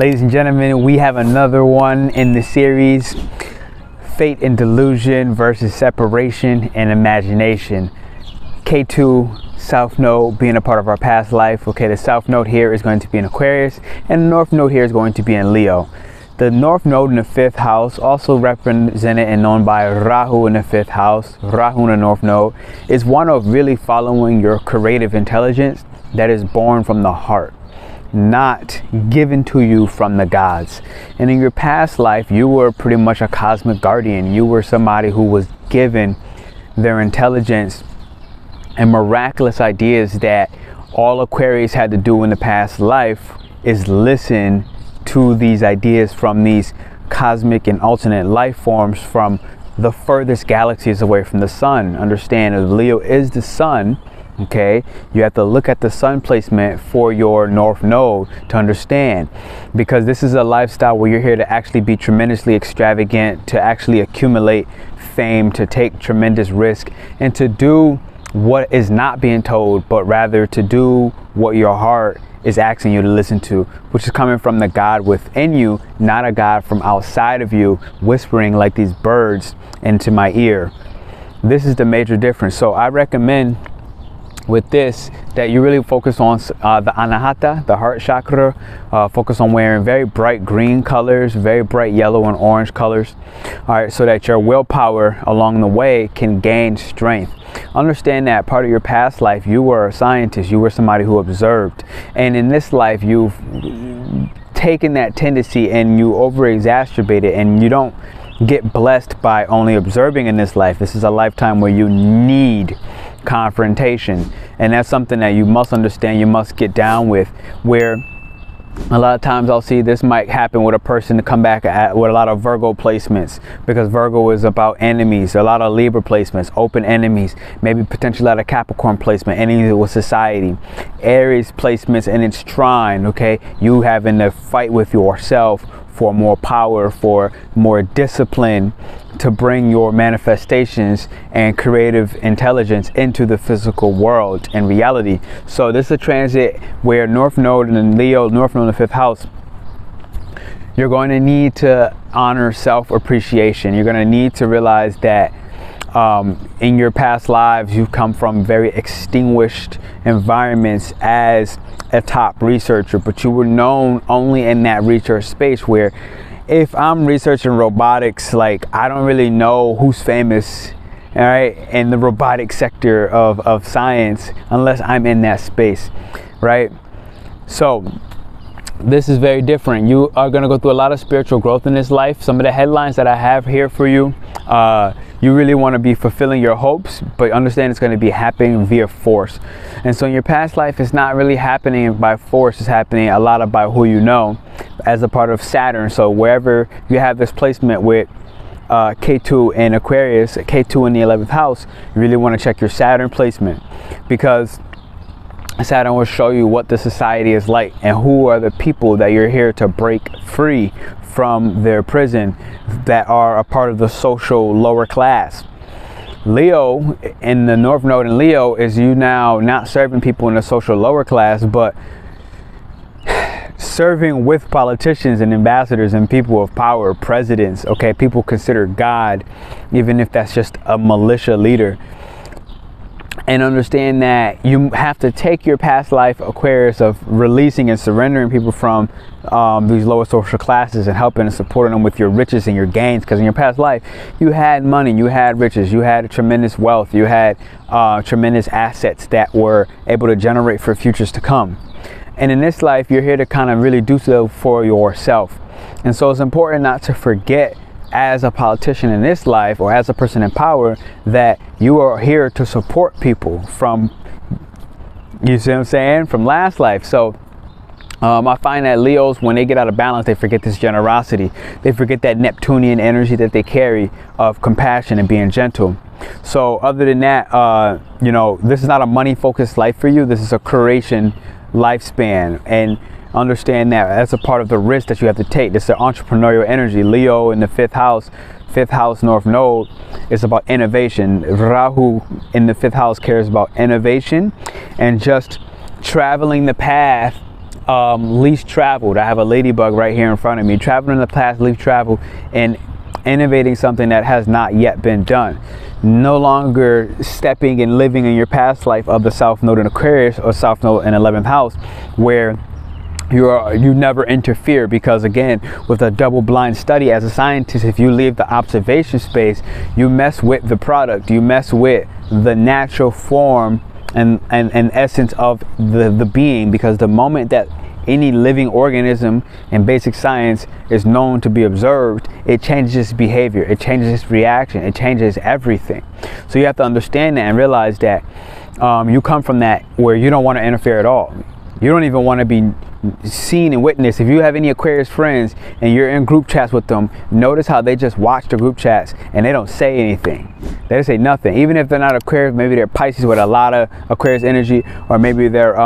Ladies and gentlemen, we have another one in the series, Fate and Delusion versus Separation and Imagination. Ketu, South Node being a part of our past life. Okay, the South Node here is going to be in Aquarius, and the North Node here is going to be in Leo. The North Node in the 5th house, also represented and known by Rahu in the 5th house, Rahu in the North Node, is one of really following your creative intelligence that is born from the heart, not given to you from the gods. And in your past life, you were pretty much a cosmic guardian. You were somebody who was given their intelligence and miraculous ideas that all Aquarius had to do in the past life is listen to these ideas from these cosmic and alternate life forms from the furthest galaxies away from the sun. Understand that Leo is the sun. Okay, you have to look at the sun placement for your North Node to understand, because this is a lifestyle where you're here to actually be tremendously extravagant, to actually accumulate fame, to take tremendous risk, and to do what is not being told, but rather to do what your heart is asking you to listen to, which is coming from the God within you, not a God from outside of you whispering like these birds into my ear. This is the major difference. So I recommend with this that you really focus on the anahata, the heart chakra. Focus on wearing very bright green colors, very bright yellow and orange colors, all right, so that your willpower along the way can gain strength. Understand that part of your past life, you were a scientist, you were somebody who observed, and in this life you've taken that tendency and you over exacerbate it, and you don't get blessed by only observing in this life. This is a lifetime where you need confrontation, and that's something that you must understand, you must get down with, where a lot of times I'll see this might happen with a person to come back with a lot of Virgo placements, because Virgo is about enemies, a lot of Libra placements, open enemies, maybe potentially a lot of Capricorn placement, enemies with society, Aries placements in its trine. Okay, you having to fight with yourself for more power, for more discipline, to bring your manifestations and creative intelligence into the physical world and reality. So this is a transit where North Node and Leo, North Node in the 5th house, you're going to need to honor self-appreciation. You're going to need to realize that in your past lives, you've come from very extinguished environments as a top researcher, but you were known only in that research space where, if I'm researching robotics, like, I don't really know who's famous, all right, in the robotic sector of science unless I'm in that space, right? So this is very different. You are going to go through a lot of spiritual growth in this life. Some of the headlines that I have here for you, you really want to be fulfilling your hopes, but understand it's going to be happening via force. And so in your past life, it's not really happening by force, it's happening a lot by who you know as a part of Saturn. So wherever you have this placement with Ketu in Aquarius, Ketu in the 11th house, you really want to check your Saturn placement, because Saturn will show you what the society is like and who are the people that you're here to break free from their prison, that are a part of the social lower class. Leo in the North Node in Leo is you now not serving people in the social lower class, but serving with politicians and ambassadors and people of power, presidents, okay, people considered God, even if that's just a militia leader. And understand that you have to take your past life, Aquarius, of releasing and surrendering people from these lower social classes and helping and supporting them with your riches and your gains. Because in your past life, you had money, you had riches, you had tremendous wealth, you had tremendous assets that were able to generate for futures to come. And in this life, you're here to kind of really do so for yourself. And so it's important not to forget, as a politician in this life or as a person in power, that you are here to support people from, you see what I'm saying, from last life. So I find that Leos, when they get out of balance, they forget this generosity. They forget that Neptunian energy that they carry of compassion and being gentle. So other than that, you know, this is not a money focused life for you. This is a creation lifespan, and understand that that's a part of the risk that you have to take. This is the entrepreneurial energy. Leo in the 5th house North Node is about innovation. Rahu in the 5th house cares about innovation and just traveling the path least traveled. I have a ladybug right here in front of me. Traveling in the past, least traveled, and innovating something that has not yet been done. No longer stepping and living in your past life of the South Node in Aquarius or South Node in 11th house, where you never interfere, because again, with a double blind study as a scientist, if you leave the observation space, you mess with the product, you mess with the natural form and essence of the being, because the moment that any living organism in basic science is known to be observed, it changes its behavior, it changes its reaction, it changes everything. So you have to understand that and realize that you come from that where you don't want to interfere at all. You don't even want to be seen and witnessed. If you have any Aquarius friends and you're in group chats with them, notice how they just watch the group chats and they don't say anything. They don't say nothing. Even if they're not Aquarius, maybe they're Pisces with a lot of Aquarius energy, or maybe they're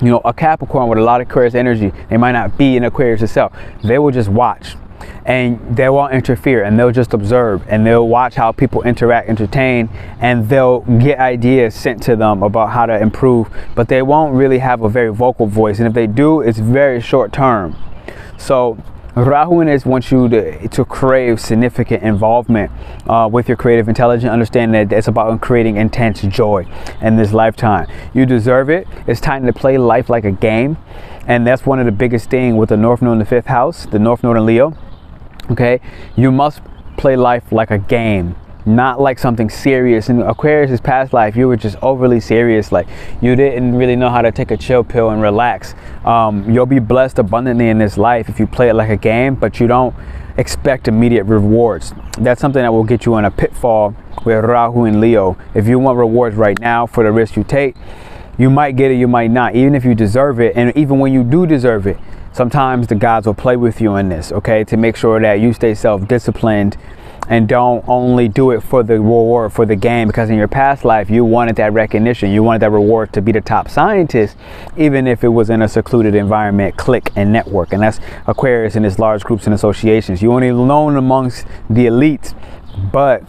you know, a Capricorn with a lot of Aquarius energy. They might not be an Aquarius itself. They will just watch, and they won't interfere, and they'll just observe, and they'll watch how people interact, entertain, and they'll get ideas sent to them about how to improve, but they won't really have a very vocal voice, and if they do, it's very short term. So Rahu in this wants you to crave significant involvement with your creative intelligence. Understand that it's about creating intense joy in this lifetime. You deserve it. It's time to play life like a game, and that's one of the biggest things with the North Node in the 5th house, the North Node in Leo. Okay, you must play life like a game, not like something serious. In Aquarius' past life, you were just overly serious, like you didn't really know how to take a chill pill and relax. You'll be blessed abundantly in this life if you play it like a game, but you don't expect immediate rewards. That's something that will get you in a pitfall with Rahu and Leo. If you want rewards right now for the risk you take, you might get it, you might not, even if you deserve it. And even when you do deserve it, sometimes the gods will play with you in this, okay, to make sure that you stay self-disciplined and don't only do it for the reward, for the game, because in your past life you wanted that recognition, you wanted that reward to be the top scientist, even if it was in a secluded environment, clique and network. And that's Aquarius in its large groups and associations. You only known amongst the elites, but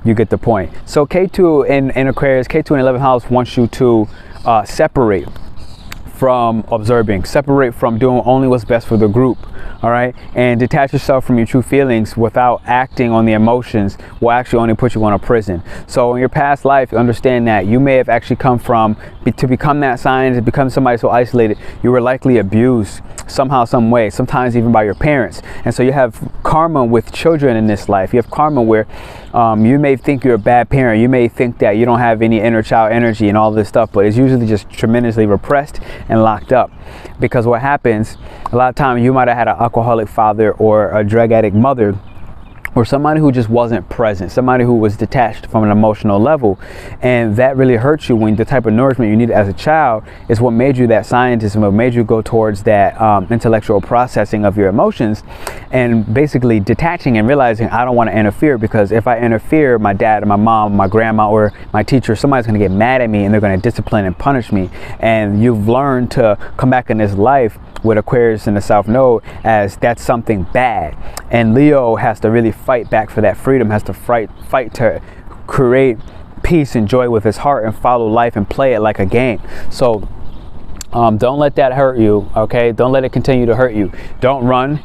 you get the point. So Ketu in Aquarius, Ketu in 11th house wants you to separate from observing, separate from doing only what's best for the group, all right, and detach yourself from your true feelings without acting on the emotions will actually only put you in a prison. So in your past life, understand that you may have actually come from, to become that scientist, to become somebody so isolated, you were likely abused somehow, some way, sometimes even by your parents. And so you have karma with children in this life. You have karma where you may think you're a bad parent, you may think that you don't have any inner child energy and all this stuff, but it's usually just tremendously repressed and locked up. Because what happens, a lot of times you might have had an alcoholic father or a drug addict mother, or somebody who just wasn't present, somebody who was detached from an emotional level, and that really hurts you. When the type of nourishment you need as a child is what made you that scientist and what made you go towards that intellectual processing of your emotions, and basically detaching and realizing, I don't want to interfere, because if I interfere, my dad or my mom, my grandma or my teacher, somebody's going to get mad at me and they're going to discipline and punish me. And you've learned to come back in this life with Aquarius in the South Node as that's something bad, and Leo has to really fight back for that freedom, has to fight to create peace and joy with his heart and follow life and play it like a game. So don't let that hurt you, okay? Don't let it continue to hurt you. Don't run,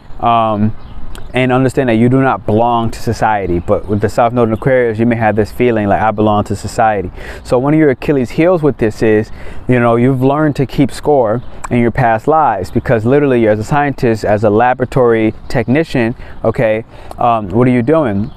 and understand that you do not belong to society. But with the South Node in Aquarius, you may have this feeling like, I belong to society. So one of your Achilles heels with this is, you know, you've learned to keep score in your past lives, because literally as a scientist, as a laboratory technician, okay, what are you doing?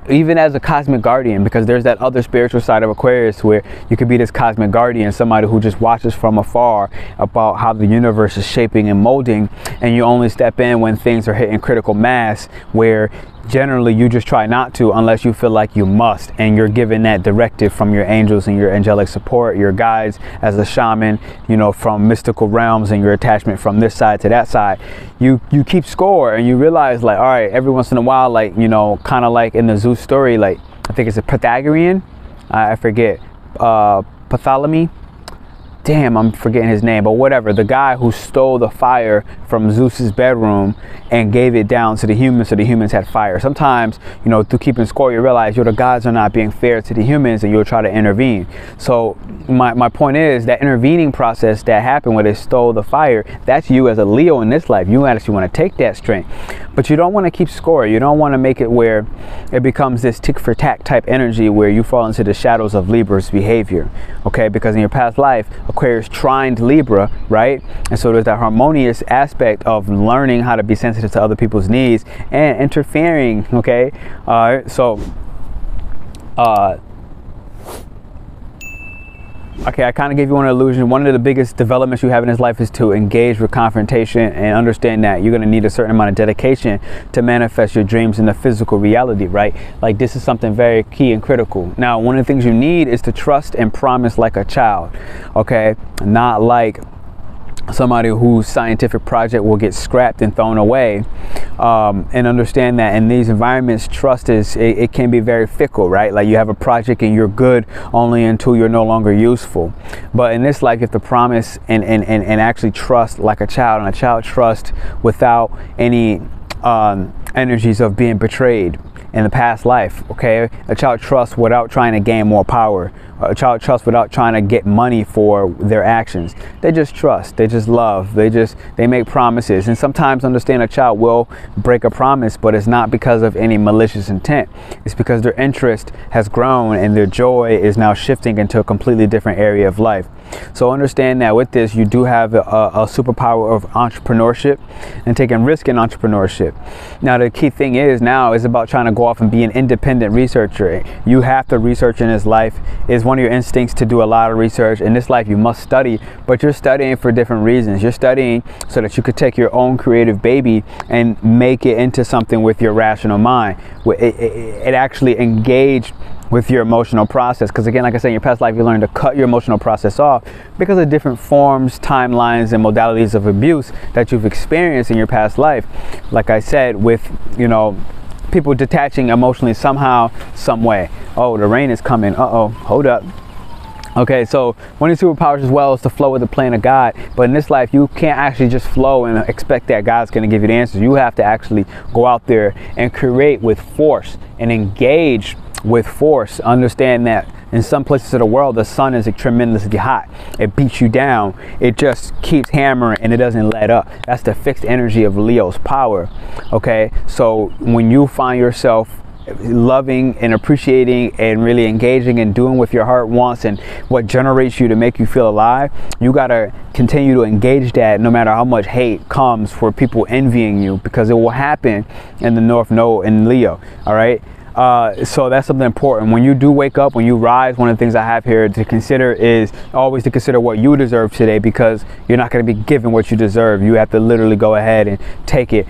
Even as a cosmic guardian, because there's that other spiritual side of Aquarius where you could be this cosmic guardian, somebody who just watches from afar about how the universe is shaping and molding, and you only step in when things are hitting critical mass, where generally you just try not to unless you feel like you must, and you're given that directive from your angels and your angelic support, your guides as a shaman, you know, from mystical realms, and your attachment from this side to that side. You keep score, and you realize, like, all right, every once in a while, like, you know, kind of like in the Zeus story, like I think it's a Pythagorean, I forget, Bartholomew. damn, I'm forgetting his name, but whatever, the guy who stole the fire from Zeus's bedroom and gave it down to the humans so the humans had fire. Sometimes, you know, through keeping score, you realize, the gods are not being fair to the humans, and you'll try to intervene. So my point is that intervening process that happened when they stole the fire, that's you as a Leo in this life. You actually want to take that strength, but you don't want to keep score. You don't want to make it where it becomes this tick for tack type energy where you fall into the shadows of Libra's behavior. Okay, because in your past life, Aquarius trined Libra, right? And so there's that harmonious aspect of learning how to be sensitive to other people's needs and interfering. Okay, okay, I kind of gave you one illusion. One of the biggest developments you have in this life is to engage with confrontation and understand that you're going to need a certain amount of dedication to manifest your dreams in the physical reality, right? Like, this is something very key and critical. Now, one of the things you need is to trust and promise like a child, okay? Not like somebody whose scientific project will get scrapped and thrown away, and understand that in these environments, trust is, it can be very fickle, right? Like, you have a project and you're good only until you're no longer useful. But in this life, you have to promise and actually trust like a child, and a child trust without any energies of being betrayed in the past life. Okay, a child trusts without trying to gain more power. A child trusts without trying to get money for their actions. They just trust, they just love, they make promises. And sometimes, understand, a child will break a promise, but it's not because of any malicious intent. It's because their interest has grown and their joy is now shifting into a completely different area of life. So understand that with this, you do have a superpower of entrepreneurship and taking risk in entrepreneurship. Now, the key thing is now is about trying to go off and be an independent researcher. You have to research in this life. Is one of your instincts to do a lot of research. In this life, you must study, but you're studying for different reasons. You're studying so that you could take your own creative baby and make it into something with your rational mind. It actually engaged with your emotional process, because again, like I said, in your past life, you learned to cut your emotional process off because of different forms, timelines, and modalities of abuse that you've experienced in your past life. Like I said, with, you know, people detaching emotionally somehow, some way. Oh, the rain is coming. Uh-oh, hold up. Okay, so one of your superpowers as well is to flow with the plan of God. But in this life, you can't actually just flow and expect that God's going to give you the answers. You have to actually go out there and create with force and engage with force. Understand that in some places of the world, the sun is tremendously hot. It beats you down. It just keeps hammering and it doesn't let up. That's the fixed energy of Leo's power. Okay, so when you find yourself loving and appreciating and really engaging and doing what your heart wants and what generates you to make you feel alive, you got to continue to engage that no matter how much hate comes for people envying you, because it will happen in the North Node in Leo. All right. So that's something important. When you do wake up, when you rise, one of the things I have here to consider is always to consider what you deserve today, because you're not going to be given what you deserve. You have to literally go ahead and take it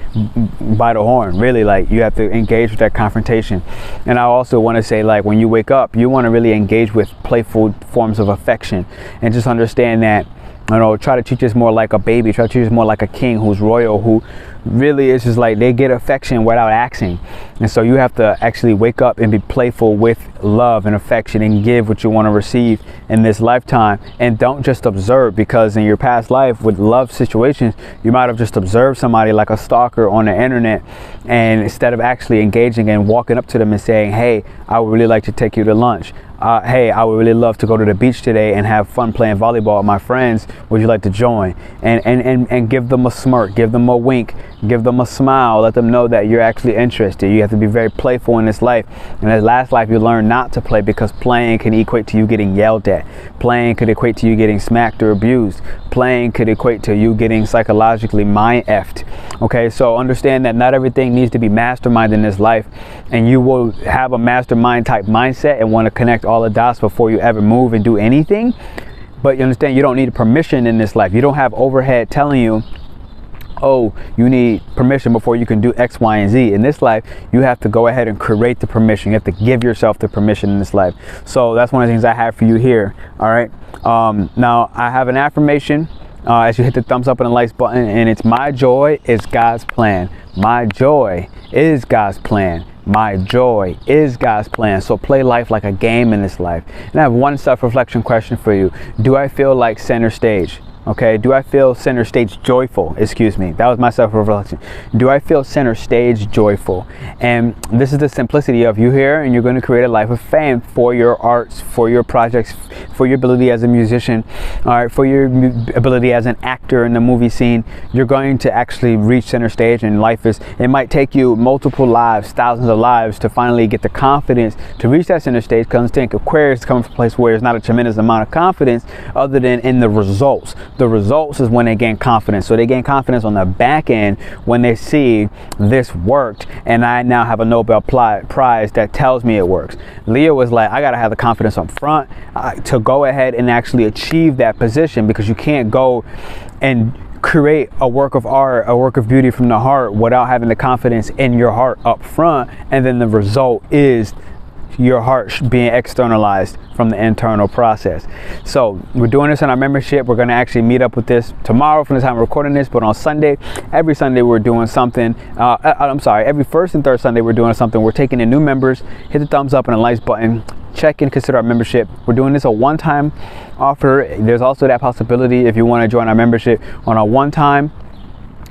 by the horn. Really, like, you have to engage with that confrontation. And I also want to say, like, when you wake up, you want to really engage with playful forms of affection, and just understand that, you know, try to treat us more like a baby. Try to treat us more like a king who's royal, who really is just like, they get affection without asking. And so you have to actually wake up and be playful with love and affection and give what you want to receive in this lifetime. And don't just observe, because in your past life with love situations, you might have just observed somebody like a stalker on the internet, and instead of actually engaging and walking up to them and saying, hey, I would really like to take you to lunch. Hey, I would really love to go to the beach today and have fun playing volleyball with my friends. Would you like to join? And give them a smirk, give them a wink, give them a smile, let them know that you're actually interested. You have to be very playful in this life. In this last life, you learn not to play, because playing can equate to you getting yelled at. Playing could equate to you getting smacked or abused. Playing could equate to you getting psychologically mind-effed. Okay, so understand that not everything needs to be mastermind in this life, and you will have a mastermind type mindset and want to connect all the dots before you ever move and do anything. But you understand, you don't need permission in this life. You don't have overhead telling you, oh, you need permission before you can do X, Y, and Z. In this life, you have to go ahead and create the permission. You have to give yourself the permission in this life. So that's one of the things I have for you here. All right. Now I have an affirmation. As you hit the thumbs up and the likes button, and it's: my joy is God's plan. My joy is God's plan. my joy is God's plan. So play life like a game in this life. And I have one self-reflection question for you. Do I feel like center stage? Okay, do I feel center stage joyful? Excuse me, that was my self-reflection. Do I feel center stage joyful? And this is the simplicity of you here, and you're going to create a life of fame for your arts, for your projects, for your ability as a musician, all right, for your ability as an actor in the movie scene. You're going to actually reach center stage, and life is, it might take you multiple lives, thousands of lives to finally get the confidence to reach that center stage, because I think Aquarius is coming from a place where there's not a tremendous amount of confidence other than in the results. The results is when they gain confidence. So they gain confidence on the back end when they see this worked, and I now have a Nobel Prize that tells me it works. Leo was like, I gotta have the confidence up front to go ahead and actually achieve that position, because you can't go and create a work of art, a work of beauty from the heart without having the confidence in your heart up front, and then the result is your heart being externalized from the internal process. So we're doing this in our membership. We're going to actually meet up with this tomorrow from the time I'm recording this, but on Sunday, every Sunday we're doing something. Every first and third Sunday we're doing something. We're taking in new members. Hit the thumbs up and the likes button. Check and consider our membership. We're doing this a one-time offer. There's also that possibility if you want to join our membership on a one-time.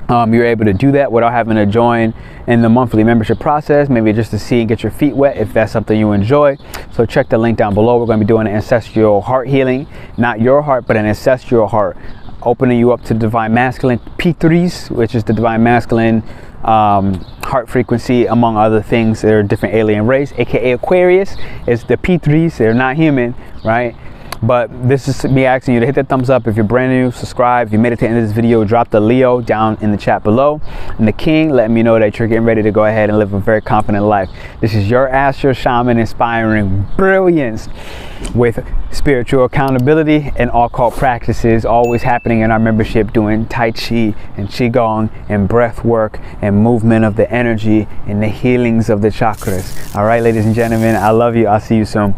You're able to do that without having to join in the monthly membership process, maybe just to see and get your feet wet if that's something you enjoy. So check the link down below. We're going to be doing an ancestral heart healing, not your heart, but an ancestral heart, opening you up to divine masculine P3s, which is the divine masculine heart frequency, among other things. They're a different alien race, aka Aquarius. It's the P3s. They're not human, right? But this is me asking you to hit that thumbs up if you're brand new, subscribe. If you made it to the end of this video, drop the Leo down in the chat below. And the King, let me know that you're getting ready to go ahead and live a very confident life. This is your AstroShaman, inspiring brilliance with spiritual accountability and occult practices, always happening in our membership, doing Tai Chi and Qigong and breath work and movement of the energy and the healings of the chakras. All right, ladies and gentlemen, I love you. I'll see you soon.